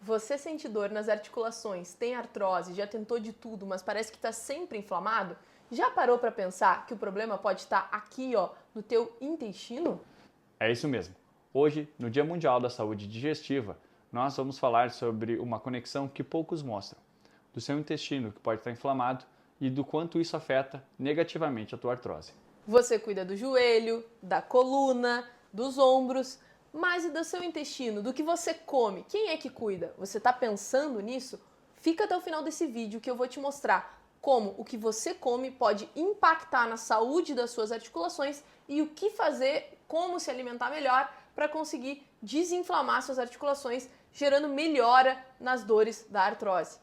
Você sente dor nas articulações, tem artrose, já tentou de tudo, mas parece que está sempre inflamado? Já parou para pensar que o problema pode estar aqui, ó, no teu intestino? É isso mesmo. Hoje, no Dia Mundial da Saúde Digestiva, nós vamos falar sobre uma conexão que poucos mostram, do seu intestino que pode estar inflamado e do quanto isso afeta negativamente a tua artrose. Você cuida do joelho, da coluna, dos ombros, mas e do seu intestino, do que você come? Quem é que cuida? Você está pensando nisso? Fica até o final desse vídeo que eu vou te mostrar como o que você come pode impactar na saúde das suas articulações e o que fazer, como se alimentar melhor para conseguir desinflamar suas articulações, gerando melhora nas dores da artrose.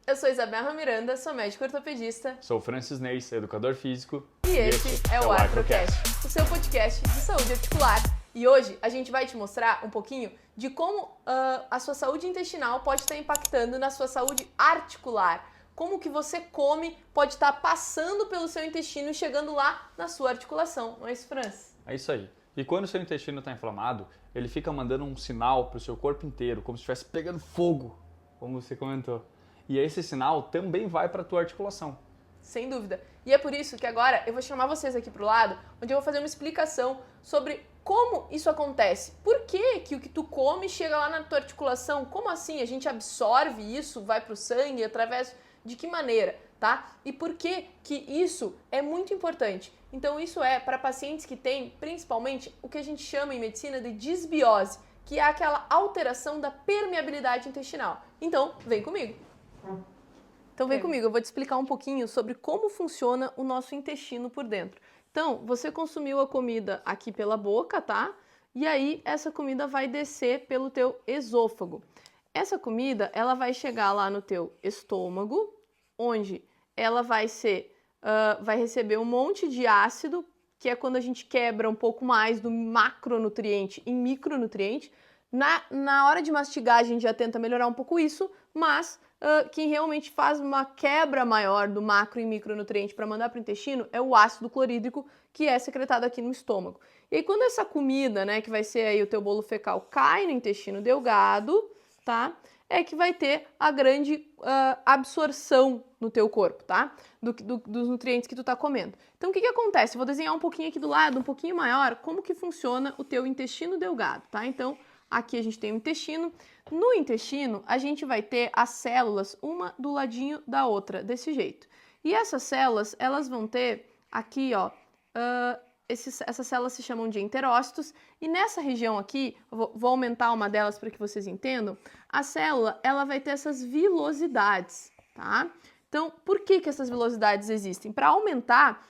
Eu sou Isabela Miranda, sou médico ortopedista. Sou Francis Neis, educador físico. E esse é o Artrocast, o seu podcast de saúde articular. E hoje a gente vai te mostrar um pouquinho de como a sua saúde intestinal pode estar impactando na sua saúde articular. Como o que você come pode estar passando pelo seu intestino e chegando lá na sua articulação. Não é isso, Francis? É isso aí. E quando o seu intestino está inflamado, ele fica mandando um sinal para o seu corpo inteiro, como se estivesse pegando fogo, como você comentou. E esse sinal também vai para a tua articulação. Sem dúvida. E é por isso que agora eu vou chamar vocês aqui para o lado, onde eu vou fazer uma explicação sobre como isso acontece. Por que que o que tu come chega lá na tua articulação? Como assim? A gente absorve isso, vai para o sangue, através de que maneira, tá? E por que que isso é muito importante? Então isso é para pacientes que têm, principalmente, o que a gente chama em medicina de disbiose, que é aquela alteração da permeabilidade intestinal. Então, vem comigo. Então vem comigo, eu vou te explicar um pouquinho sobre como funciona o nosso intestino por dentro. Então, você consumiu a comida aqui pela boca, tá? E aí, essa comida vai descer pelo teu esôfago. Essa comida, ela vai chegar lá no teu estômago, onde ela vai receber um monte de ácido, que é quando a gente quebra um pouco mais do macronutriente em micronutriente. Na hora de mastigar, a gente já tenta melhorar um pouco isso, mas quem realmente faz uma quebra maior do macro e micronutriente para mandar para o intestino é o ácido clorídrico, que é secretado aqui no estômago. E aí, quando essa comida, né, que vai ser aí o teu bolo fecal, cai no intestino delgado, tá? É que vai ter a grande absorção no teu corpo, tá? Dos nutrientes que tu tá comendo. Então, o que acontece? Eu vou desenhar um pouquinho aqui do lado, um pouquinho maior, como que funciona o teu intestino delgado, tá? Então, aqui a gente tem o intestino. No intestino, a gente vai ter as células, uma do ladinho da outra, desse jeito. E essas células, elas vão ter aqui, ó, essas células se chamam de enterócitos, e nessa região aqui, vou aumentar uma delas para que vocês entendam, a célula, ela vai ter essas vilosidades, tá? Então, por que que essas vilosidades existem? Para aumentar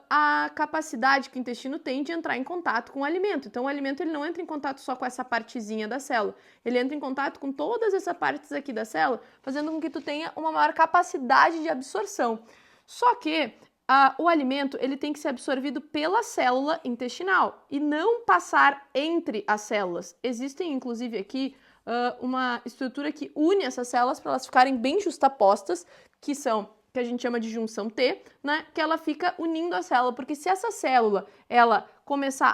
a capacidade que o intestino tem de entrar em contato com o alimento. Então, o alimento ele não entra em contato só com essa partezinha da célula, ele entra em contato com todas essas partes aqui da célula, fazendo com que tu tenha uma maior capacidade de absorção. Só que o alimento ele tem que ser absorvido pela célula intestinal e não passar entre as células. Existem, inclusive, aqui uma estrutura que une essas células para elas ficarem bem justapostas, que a gente chama de junção T, né? Que ela fica unindo a célula, porque se essa célula ela começar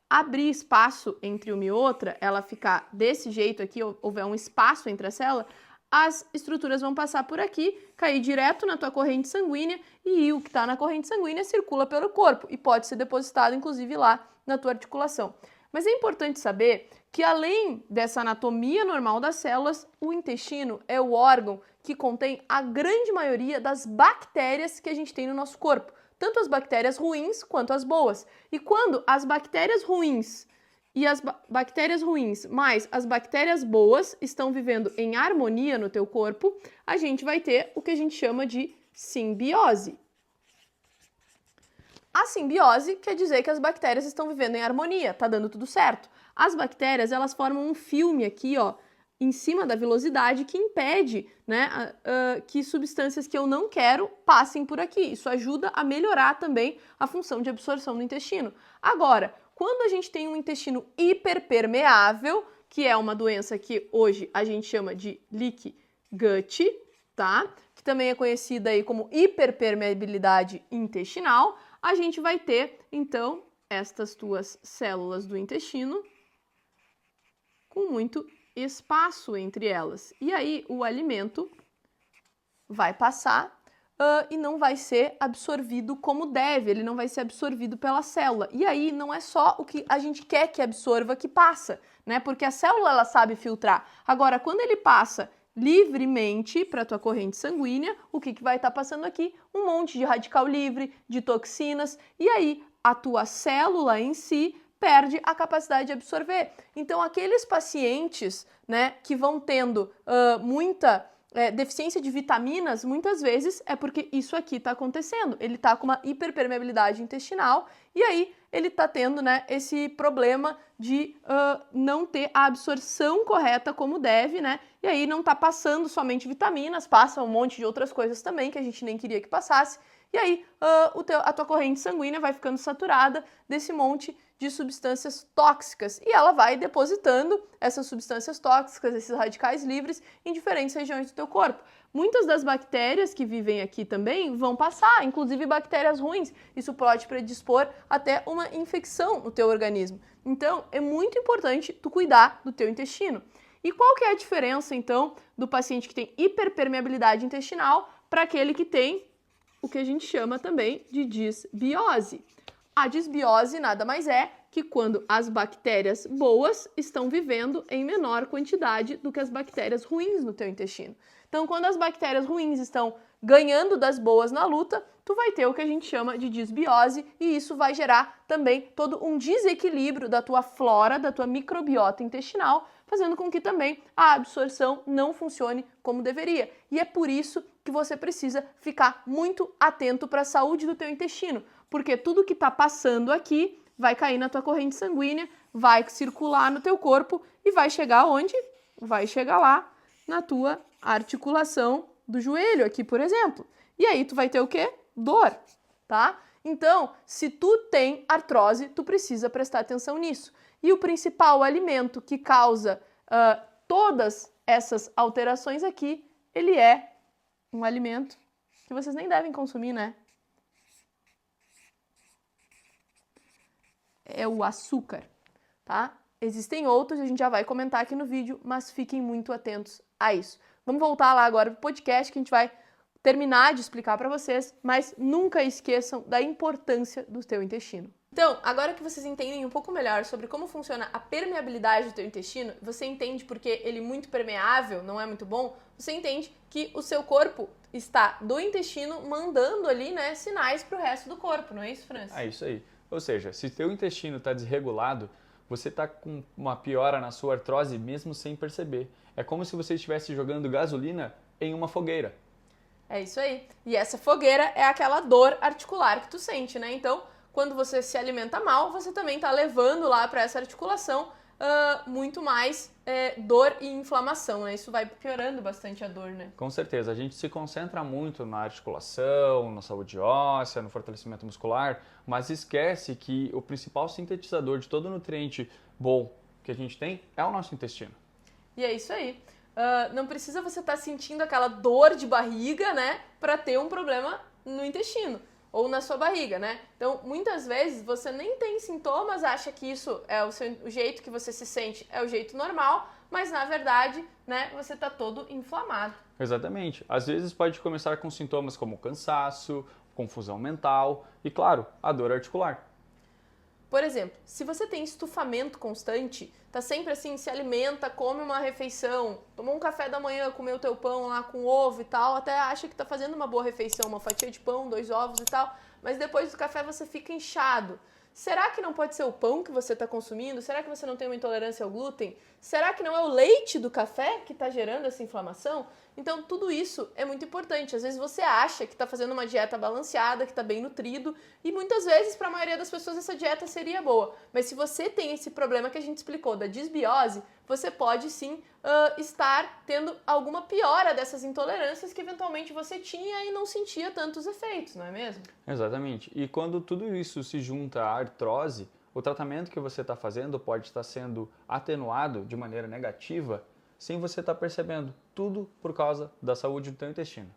a abrir espaço entre uma e outra, ela ficar desse jeito aqui, houver um espaço entre a célula, as estruturas vão passar por aqui, cair direto na tua corrente sanguínea e o que está na corrente sanguínea circula pelo corpo e pode ser depositado, inclusive, lá na tua articulação. Mas é importante saber que, além dessa anatomia normal das células, o intestino é o órgão que contém a grande maioria das bactérias que a gente tem no nosso corpo, tanto as bactérias ruins quanto as boas. E quando as bactérias ruins e as bactérias ruins mais as bactérias boas estão vivendo em harmonia no teu corpo, a gente vai ter o que a gente chama de simbiose. A simbiose quer dizer que as bactérias estão vivendo em harmonia, tá dando tudo certo. As bactérias, elas formam um filme aqui, ó, em cima da vilosidade que impede, né, que substâncias que eu não quero passem por aqui. Isso ajuda a melhorar também a função de absorção do intestino. Agora, quando a gente tem um intestino hiperpermeável, que é uma doença que hoje a gente chama de leaky gut, tá? Que também é conhecida aí como hiperpermeabilidade intestinal, a gente vai ter, então, estas tuas células do intestino com muito espaço entre elas. E aí o alimento vai passar e não vai ser absorvido como deve, ele não vai ser absorvido pela célula. E aí não é só o que a gente quer que absorva que passa, né? Porque a célula ela sabe filtrar. Agora, quando ele passa livremente para a tua corrente sanguínea, o que vai estar passando aqui? Um monte de radical livre, de toxinas, e aí a tua célula em si perde a capacidade de absorver. Então, aqueles pacientes, né, que vão tendo muita deficiência de vitaminas, muitas vezes é porque isso aqui está acontecendo. Ele está com uma hiperpermeabilidade intestinal e aí ele está tendo, né, esse problema de não ter a absorção correta como deve, né? E aí não está passando somente vitaminas, passa um monte de outras coisas também que a gente nem queria que passasse. E aí a tua corrente sanguínea vai ficando saturada desse monte de substâncias tóxicas e ela vai depositando essas substâncias tóxicas, esses radicais livres, em diferentes regiões do teu corpo. Muitas das bactérias que vivem aqui também vão passar, inclusive bactérias ruins. Isso pode predispor até uma infecção no teu organismo. Então, é muito importante tu cuidar do teu intestino. E qual que é a diferença, então, do paciente que tem hiperpermeabilidade intestinal para aquele que tem o que a gente chama também de disbiose? A disbiose nada mais é que quando as bactérias boas estão vivendo em menor quantidade do que as bactérias ruins no teu intestino. Então, quando as bactérias ruins estão ganhando das boas na luta, tu vai ter o que a gente chama de disbiose e isso vai gerar também todo um desequilíbrio da tua flora, da tua microbiota intestinal, fazendo com que também a absorção não funcione como deveria. E é por isso que você precisa ficar muito atento para a saúde do teu intestino, porque tudo que está passando aqui vai cair na tua corrente sanguínea, vai circular no teu corpo e vai chegar onde? Vai chegar lá na tua articulação do joelho aqui, por exemplo. E aí tu vai ter o quê? Dor, tá? Então, se tu tem artrose, tu precisa prestar atenção nisso. E o principal alimento que causa todas essas alterações aqui, ele é um alimento que vocês nem devem consumir, né? É o açúcar, tá? Existem outros, a gente já vai comentar aqui no vídeo, mas fiquem muito atentos a isso. Vamos voltar lá agora pro podcast que a gente vai terminar de explicar para vocês, mas nunca esqueçam da importância do teu intestino. Então, agora que vocês entendem um pouco melhor sobre como funciona a permeabilidade do teu intestino, você entende porque ele é muito permeável, não é muito bom, você entende que o seu corpo está do intestino mandando ali, né, sinais para o resto do corpo, não é isso, Francis? É isso aí. Ou seja, se teu intestino está desregulado, você está com uma piora na sua artrose mesmo sem perceber. É como se você estivesse jogando gasolina em uma fogueira. É isso aí. E essa fogueira é aquela dor articular que tu sente, né? Então, quando você se alimenta mal, você também está levando lá para essa articulação muito mais dor e inflamação, né? Isso vai piorando bastante a dor, né? Com certeza, a gente se concentra muito na articulação, na saúde óssea, no fortalecimento muscular, mas esquece que o principal sintetizador de todo nutriente bom que a gente tem é o nosso intestino. E é isso aí. Não precisa você estar sentindo aquela dor de barriga, né, para ter um problema no intestino ou na sua barriga, né? Então, muitas vezes você nem tem sintomas, acha que isso é o jeito que você se sente, é o jeito normal, mas na verdade, né, você está todo inflamado. Exatamente. Às vezes pode começar com sintomas como cansaço, confusão mental e, claro, a dor articular. Por exemplo, se você tem estufamento constante, tá sempre assim, se alimenta, come uma refeição, tomou um café da manhã, comeu o teu pão lá com ovo e tal, até acha que tá fazendo uma boa refeição, uma fatia de pão, 2 ovos e tal, mas depois do café você fica inchado. Será que não pode ser o pão que você está consumindo? Será que você não tem uma intolerância ao glúten? Será que não é o leite do café que está gerando essa inflamação? Então, tudo isso é muito importante. Às vezes você acha que está fazendo uma dieta balanceada, que está bem nutrido, e muitas vezes, para a maioria das pessoas, essa dieta seria boa. Mas se você tem esse problema que a gente explicou da disbiose, você pode sim estar tendo alguma piora dessas intolerâncias que eventualmente você tinha e não sentia tantos efeitos, não é mesmo? Exatamente. E quando tudo isso se junta à artrose, o tratamento que você está fazendo pode estar sendo atenuado de maneira negativa sem você estar percebendo. Tudo por causa da saúde do teu intestino.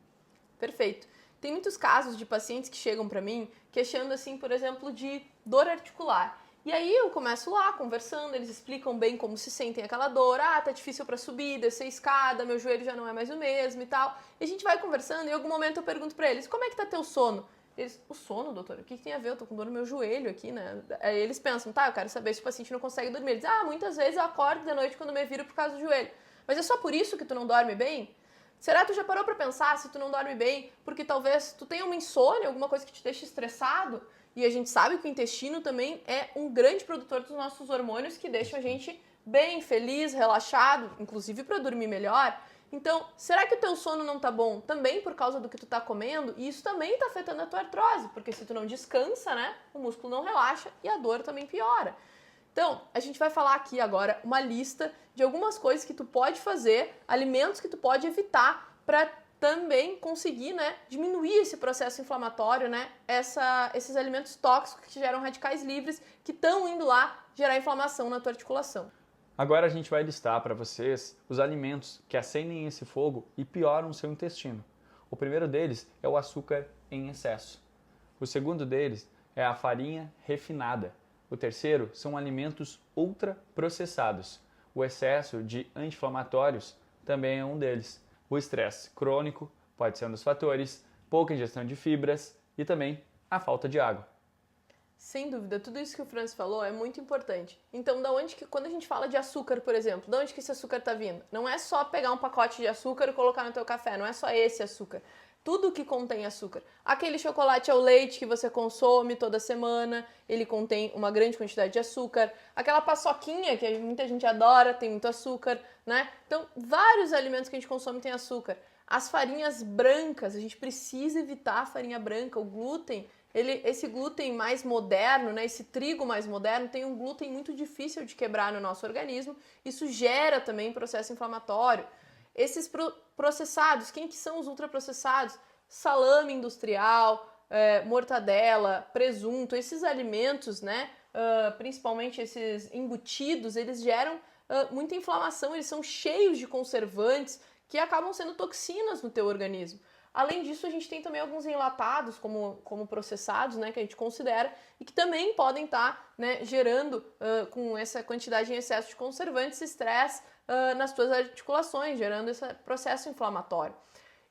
Perfeito. Tem muitos casos de pacientes que chegam para mim queixando, assim, por exemplo, de dor articular. E aí eu começo lá conversando, eles explicam bem como se sentem aquela dor, tá difícil para subir, descer a escada, meu joelho já não é mais o mesmo e tal. E a gente vai conversando e em algum momento eu pergunto para eles, como é que tá teu sono? Eles, o sono, doutor, o que tem a ver? Eu tô com dor no meu joelho aqui, né? Aí eles pensam, eu quero saber se o paciente não consegue dormir. Eles, muitas vezes eu acordo de noite quando me viro por causa do joelho. Mas é só por isso que tu não dorme bem? Será que tu já parou pra pensar se tu não dorme bem porque talvez tu tenha uma insônia, alguma coisa que te deixe estressado? E a gente sabe que o intestino também é um grande produtor dos nossos hormônios que deixam a gente bem, feliz, relaxado, inclusive para dormir melhor. Então, será que o teu sono não tá bom também por causa do que tu tá comendo? E isso também tá afetando a tua artrose, porque se tu não descansa, né, o músculo não relaxa e a dor também piora. Então, a gente vai falar aqui agora uma lista de algumas coisas que tu pode fazer, alimentos que tu pode evitar para também conseguir, né, diminuir esse processo inflamatório, né, esses alimentos tóxicos que geram radicais livres que estão indo lá gerar inflamação na tua articulação. Agora a gente vai listar para vocês os alimentos que acendem esse fogo e pioram o seu intestino. O primeiro deles é o açúcar em excesso. O segundo deles é a farinha refinada. O terceiro são alimentos ultraprocessados. O excesso de anti-inflamatórios também é um deles. O estresse crônico pode ser um dos fatores, pouca ingestão de fibras e também a falta de água. Sem dúvida, tudo isso que o Francis falou é muito importante. Então, quando a gente fala de açúcar, por exemplo, de onde que esse açúcar está vindo? Não é só pegar um pacote de açúcar e colocar no teu café, não é só esse açúcar. Tudo que contém açúcar. Aquele chocolate ao leite que você consome toda semana, ele contém uma grande quantidade de açúcar. Aquela paçoquinha que muita gente adora, tem muito açúcar, né? Então, vários alimentos que a gente consome têm açúcar. As farinhas brancas, a gente precisa evitar a farinha branca, o glúten. Esse glúten mais moderno, né, esse trigo mais moderno, tem um glúten muito difícil de quebrar no nosso organismo. Isso gera também processo inflamatório. Esses processados, quem que são os ultraprocessados? Salame industrial, mortadela, presunto, esses alimentos, né, principalmente esses embutidos, eles geram muita inflamação, eles são cheios de conservantes que acabam sendo toxinas no teu organismo. Além disso, a gente tem também alguns enlatados como processados, né, que a gente considera e que também podem estar, né, gerando com essa quantidade em excesso de conservantes estresse nas tuas articulações, gerando esse processo inflamatório.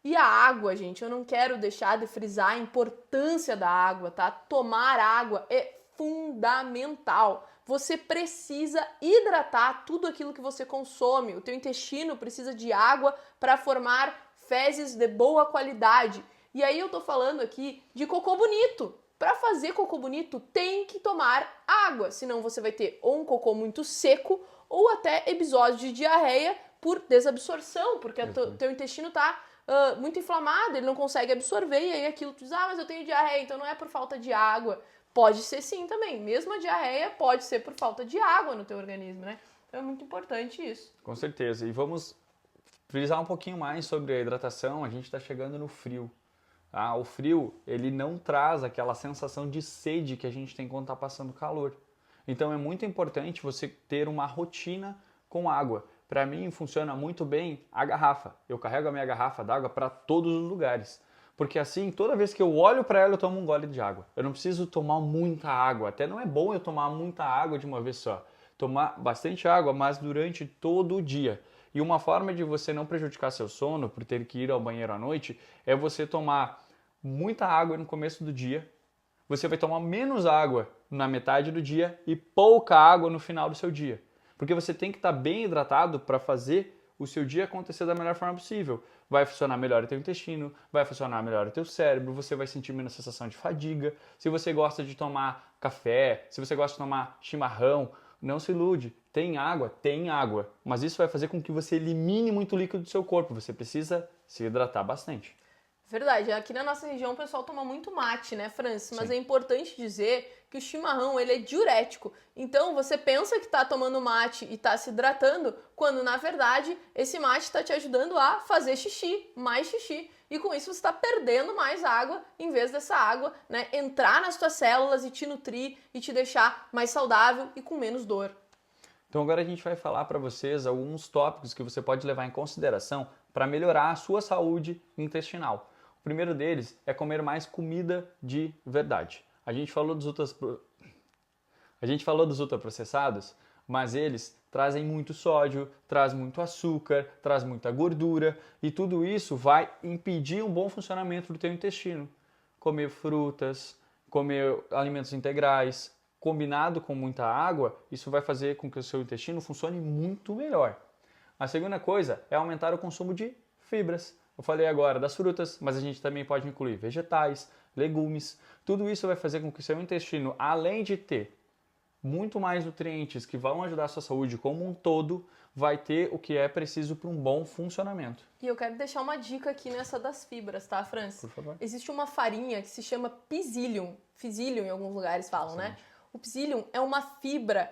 E a água, gente, eu não quero deixar de frisar a importância da água, tá? Tomar água é fundamental. Você precisa hidratar tudo aquilo que você consome. O teu intestino precisa de água para formar fezes de boa qualidade. E aí eu tô falando aqui de cocô bonito. Para fazer cocô bonito, tem que tomar água, senão você vai ter ou um cocô muito seco ou até episódios de diarreia por desabsorção, porque o teu intestino tá muito inflamado, ele não consegue absorver e aí aquilo tu diz, mas eu tenho diarreia, então não é por falta de água. Pode ser sim também, mesmo a diarreia pode ser por falta de água no teu organismo, né? Então é muito importante isso. Com certeza, e vamos frisar um pouquinho mais sobre a hidratação, a gente está chegando no frio. Tá? O frio, ele não traz aquela sensação de sede que a gente tem quando está passando calor. Então é muito importante você ter uma rotina com água. Para mim funciona muito bem a garrafa. Eu carrego a minha garrafa d'água para todos os lugares. Porque assim, toda vez que eu olho para ela, eu tomo um gole de água. Eu não preciso tomar muita água. Até não é bom eu tomar muita água de uma vez só. Tomar bastante água, mas durante todo o dia. E uma forma de você não prejudicar seu sono por ter que ir ao banheiro à noite é você tomar muita água no começo do dia. Você vai tomar menos água na metade do dia e pouca água no final do seu dia. Porque você tem que estar bem hidratado para fazer o seu dia acontecer da melhor forma possível. Vai funcionar melhor o teu intestino, vai funcionar melhor o teu cérebro, você vai sentir menos sensação de fadiga. Se você gosta de tomar café, se você gosta de tomar chimarrão, não se ilude. Tem água, mas isso vai fazer com que você elimine muito líquido do seu corpo. Você precisa se hidratar bastante. Verdade, aqui na nossa região o pessoal toma muito mate, né, Francis? Mas Sim. é importante dizer que o chimarrão, ele é diurético. Então, você pensa que tá tomando mate e tá se hidratando, quando, na verdade, esse mate está te ajudando a fazer xixi, mais xixi. E com isso você está perdendo mais água, em vez dessa água, né, entrar nas tuas células e te nutrir e te deixar mais saudável e com menos dor. Então agora a gente vai falar para vocês alguns tópicos que você pode levar em consideração para melhorar a sua saúde intestinal. O primeiro deles é comer mais comida de verdade. A gente falou A gente falou dos ultraprocessados, mas eles trazem muito sódio, trazem muito açúcar, trazem muita gordura e tudo isso vai impedir um bom funcionamento do teu intestino. Comer frutas, comer alimentos integrais, combinado com muita água, isso vai fazer com que o seu intestino funcione muito melhor. A segunda coisa é aumentar o consumo de fibras. Eu falei agora das frutas, mas a gente também pode incluir vegetais, legumes. Tudo isso vai fazer com que o seu intestino, além de ter muito mais nutrientes que vão ajudar a sua saúde como um todo, vai ter o que é preciso para um bom funcionamento. E eu quero deixar uma dica aqui nessa das fibras, tá, Francis? Por favor. Existe uma farinha que se chama psyllium. Psyllium em alguns lugares falam, né? O psyllium é uma fibra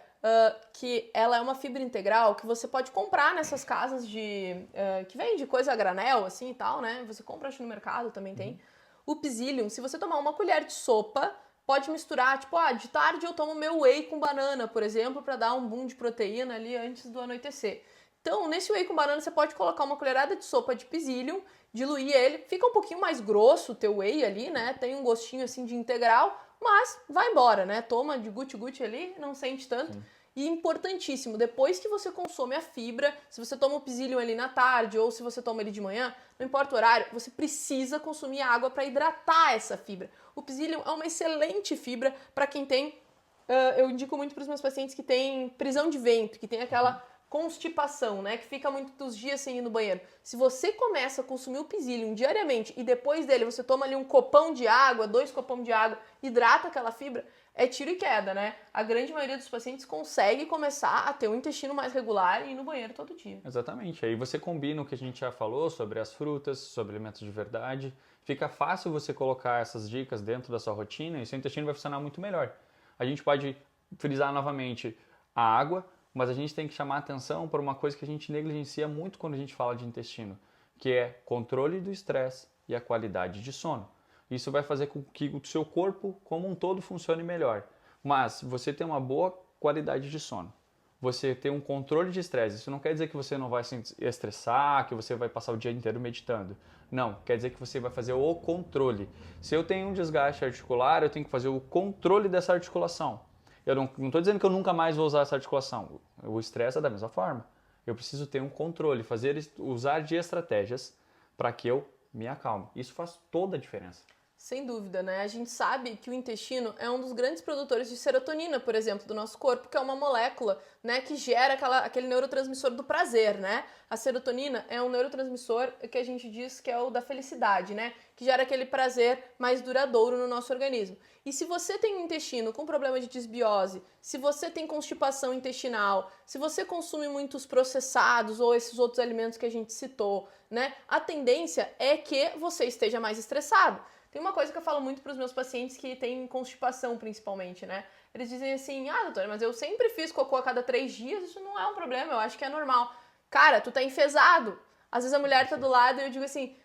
que ela é uma fibra integral que você pode comprar nessas casas que vende coisa a granel, assim e tal, né? Você compra, acho, no mercado, também tem. O psyllium, se você tomar uma colher de sopa, pode misturar, tipo, de tarde eu tomo meu whey com banana, por exemplo, para dar um boom de proteína ali antes do anoitecer. Então, nesse whey com banana, você pode colocar uma colherada de sopa de psyllium, diluir ele, fica um pouquinho mais grosso o teu whey ali, né? Tem um gostinho assim de integral, mas vai embora, né? Toma de guti-guti ali, não sente tanto. Sim. E importantíssimo, depois que você consome a fibra, se você toma o psyllium ali na tarde ou se você toma ele de manhã, não importa o horário, você precisa consumir água para hidratar essa fibra. O psyllium é uma excelente fibra para quem tem, eu indico muito para os meus pacientes que têm prisão de ventre, que tem aquela constipação, né, que fica muitos dias sem ir no banheiro. Se você começa a consumir o psyllium diariamente e depois dele você toma ali um copão de água, 2 copões de água, hidrata aquela fibra, é tiro e queda, né? A grande maioria dos pacientes consegue começar a ter um intestino mais regular e ir no banheiro todo dia. Exatamente. Aí você combina o que a gente já falou sobre as frutas, sobre alimentos de verdade. Fica fácil você colocar essas dicas dentro da sua rotina e seu intestino vai funcionar muito melhor. A gente pode frisar novamente a água, mas a gente tem que chamar atenção para uma coisa que a gente negligencia muito quando a gente fala de intestino, que é controle do estresse e a qualidade de sono. Isso vai fazer com que o seu corpo como um todo funcione melhor. Mas você tem uma boa qualidade de sono, você tem um controle de estresse. Isso não quer dizer que você não vai se estressar, que você vai passar o dia inteiro meditando. Não, quer dizer que você vai fazer o controle. Se eu tenho um desgaste articular, eu tenho que fazer o controle dessa articulação. Eu não estou dizendo que eu nunca mais vou usar essa articulação. O estresse é da mesma forma. Eu preciso ter um controle, usar de estratégias para que eu me acalme. Isso faz toda a diferença. Sem dúvida, né? A gente sabe que o intestino é um dos grandes produtores de serotonina, por exemplo, do nosso corpo, que é uma molécula, né, que gera aquele neurotransmissor do prazer, né? A serotonina é um neurotransmissor que a gente diz que é o da felicidade, né? Que gera aquele prazer mais duradouro no nosso organismo. E se você tem um intestino com problema de desbiose, se você tem constipação intestinal, se você consome muitos processados ou esses outros alimentos que a gente citou, né? A tendência é que você esteja mais estressado. Tem uma coisa que eu falo muito para os meus pacientes que têm constipação, principalmente, né? Eles dizem assim, doutora, mas eu sempre fiz cocô a cada 3 dias, isso não é um problema, eu acho que é normal. Cara, tu tá enfesado. Às vezes a mulher tá do lado e eu digo assim,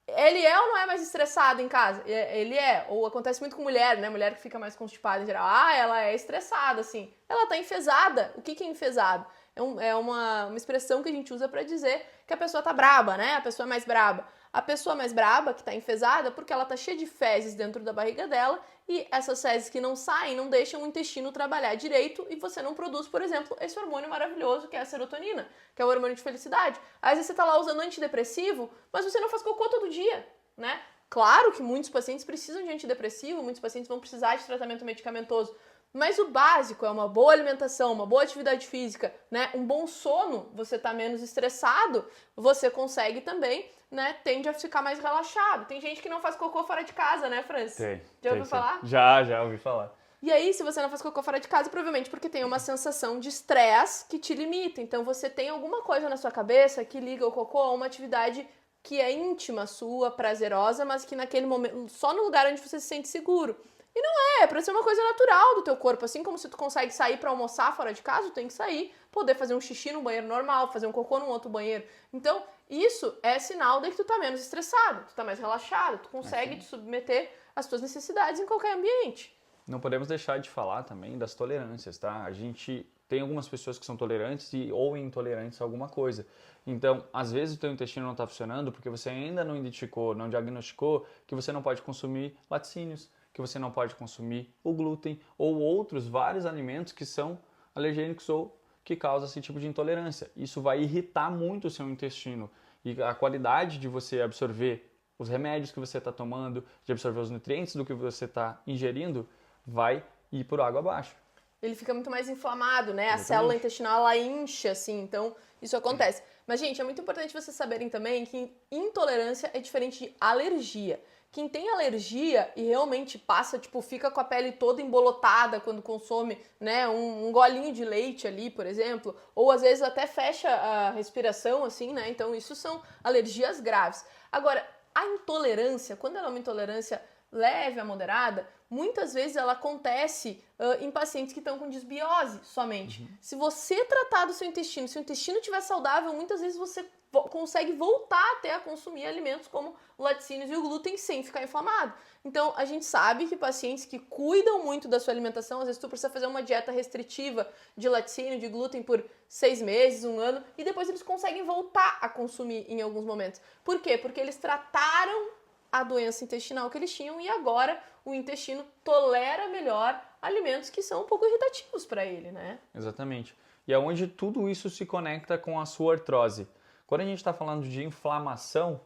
ele é ou não é mais estressado em casa? Ele é. Ou acontece muito com mulher, né? Mulher que fica mais constipada em geral. Ela é estressada, assim. Ela tá enfesada. O que é enfesado? É uma expressão que a gente usa para dizer que a pessoa tá braba, né? A pessoa é mais braba. A pessoa mais braba, que tá enfesada, porque ela tá cheia de fezes dentro da barriga dela e essas fezes que não saem não deixam o intestino trabalhar direito e você não produz, por exemplo, esse hormônio maravilhoso que é a serotonina, que é o hormônio de felicidade. Às vezes você tá lá usando antidepressivo, mas você não faz cocô todo dia, né? Claro que muitos pacientes precisam de antidepressivo, muitos pacientes vão precisar de tratamento medicamentoso, mas o básico é uma boa alimentação, uma boa atividade física, né? Um bom sono, você tá menos estressado, você consegue também, né? Tende a ficar mais relaxado. Tem gente que não faz cocô fora de casa, né, Francis? Já ouviu falar? Já ouvi falar. E aí, se você não faz cocô fora de casa, provavelmente porque tem uma sensação de estresse que te limita. Então, você tem alguma coisa na sua cabeça que liga o cocô a uma atividade que é íntima sua, prazerosa, mas que naquele momento, só no lugar onde você se sente seguro. E não é pra ser uma coisa natural do teu corpo, assim como se tu consegue sair pra almoçar fora de casa, tu tem que sair, poder fazer um xixi num banheiro normal, fazer um cocô num outro banheiro. Então, isso é sinal de que tu tá menos estressado, tu tá mais relaxado, tu consegue te submeter às tuas necessidades em qualquer ambiente. Não podemos deixar de falar também das tolerâncias, tá? A gente tem algumas pessoas que são tolerantes ou intolerantes a alguma coisa. Então, às vezes o teu intestino não está funcionando porque você ainda não identificou, não diagnosticou que você não pode consumir laticínios, que que você não pode consumir o glúten ou outros vários alimentos que são alergênicos ou que causam esse tipo de intolerância. Isso vai irritar muito o seu intestino e a qualidade de você absorver os remédios que você está tomando, de absorver os nutrientes do que você está ingerindo, vai ir por água abaixo. Ele fica muito mais inflamado, né? Exatamente. A célula intestinal, ela incha, assim, então isso acontece. Mas, gente, é muito importante vocês saberem também que intolerância é diferente de alergia. Quem tem alergia e realmente passa, tipo, fica com a pele toda embolotada quando consome, né, um golinho de leite ali, por exemplo, ou às vezes até fecha a respiração, assim, né? Então, isso são alergias graves. Agora, a intolerância, quando ela é uma intolerância leve a moderada, muitas vezes ela acontece em pacientes que estão com desbiose somente. Se você tratar do seu intestino, se o intestino estiver saudável, muitas vezes você consegue voltar até a consumir alimentos como o laticínios e o glúten sem ficar inflamado. Então, a gente sabe que pacientes que cuidam muito da sua alimentação, às vezes tu precisa fazer uma dieta restritiva de laticínio, de glúten por 6 meses, 1 ano, e depois eles conseguem voltar a consumir em alguns momentos. Por quê? Porque eles trataram a doença intestinal que eles tinham e agora o intestino tolera melhor alimentos que são um pouco irritativos para ele, né? Exatamente. E é onde tudo isso se conecta com a sua artrose. Quando a gente está falando de inflamação,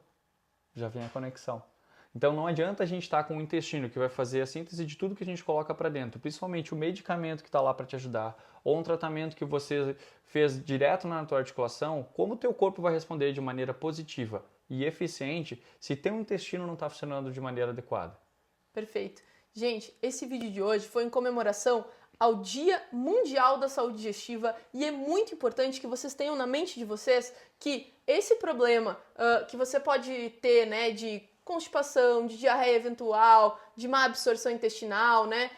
já vem a conexão. Então não adianta a gente estar com o intestino que vai fazer a síntese de tudo que a gente coloca para dentro, principalmente o medicamento que está lá para te ajudar, ou um tratamento que você fez direto na tua articulação, como o teu corpo vai responder de maneira positiva e eficiente se teu intestino não está funcionando de maneira adequada. Perfeito. Gente, esse vídeo de hoje foi em comemoração ao Dia Mundial da Saúde Digestiva e é muito importante que vocês tenham na mente de vocês que esse problema que você pode ter, né, de constipação, de diarreia eventual, de má absorção intestinal, né,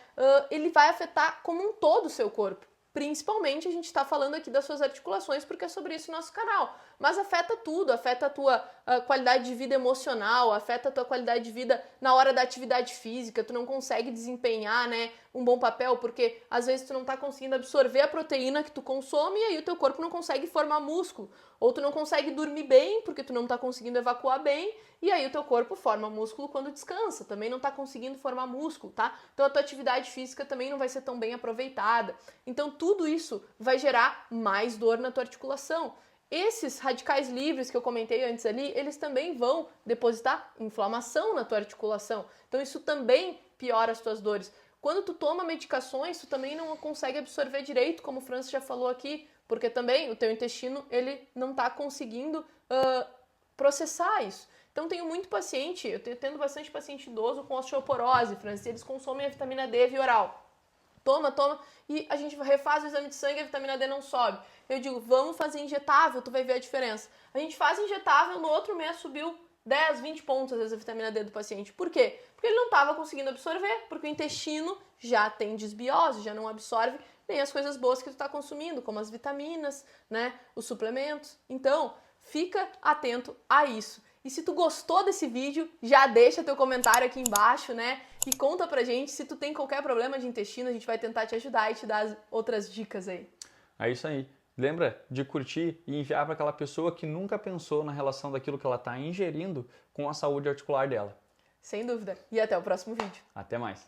ele vai afetar como um todo o seu corpo. Principalmente a gente está falando aqui das suas articulações, porque é sobre isso o nosso canal. Mas afeta tudo, afeta a tua qualidade de vida emocional, afeta a tua qualidade de vida na hora da atividade física, tu não consegue desempenhar, né, um bom papel, porque às vezes tu não está conseguindo absorver a proteína que tu consome e aí o teu corpo não consegue formar músculo. Ou tu não consegue dormir bem, porque tu não está conseguindo evacuar bem, e aí o teu corpo forma músculo quando descansa, também não está conseguindo formar músculo, tá? Então a tua atividade física também não vai ser tão bem aproveitada. Então tudo isso vai gerar mais dor na tua articulação. Esses radicais livres que eu comentei antes ali, eles também vão depositar inflamação na tua articulação. Então isso também piora as tuas dores. Quando tu toma medicações, tu também não consegue absorver direito, como o Francis já falou aqui, porque também o teu intestino ele não está conseguindo processar isso. Então tenho muito paciente, eu tendo bastante paciente idoso com osteoporose, Francis, eles consomem a vitamina D via oral. Toma, e a gente refaz o exame de sangue e a vitamina D não sobe. Eu digo, vamos fazer injetável, tu vai ver a diferença. A gente faz injetável, no outro mês subiu 10, 20 pontos às vezes a vitamina D do paciente. Por quê? Porque ele não estava conseguindo absorver, porque o intestino já tem desbiose, já não absorve nem as coisas boas que tu está consumindo, como as vitaminas, né, os suplementos. Então, fica atento a isso. E se tu gostou desse vídeo, já deixa teu comentário aqui embaixo, né? E conta pra gente se tu tem qualquer problema de intestino, a gente vai tentar te ajudar e te dar as outras dicas aí. É isso aí. Lembra de curtir e enviar para aquela pessoa que nunca pensou na relação daquilo que ela está ingerindo com a saúde articular dela. Sem dúvida. E até o próximo vídeo. Até mais.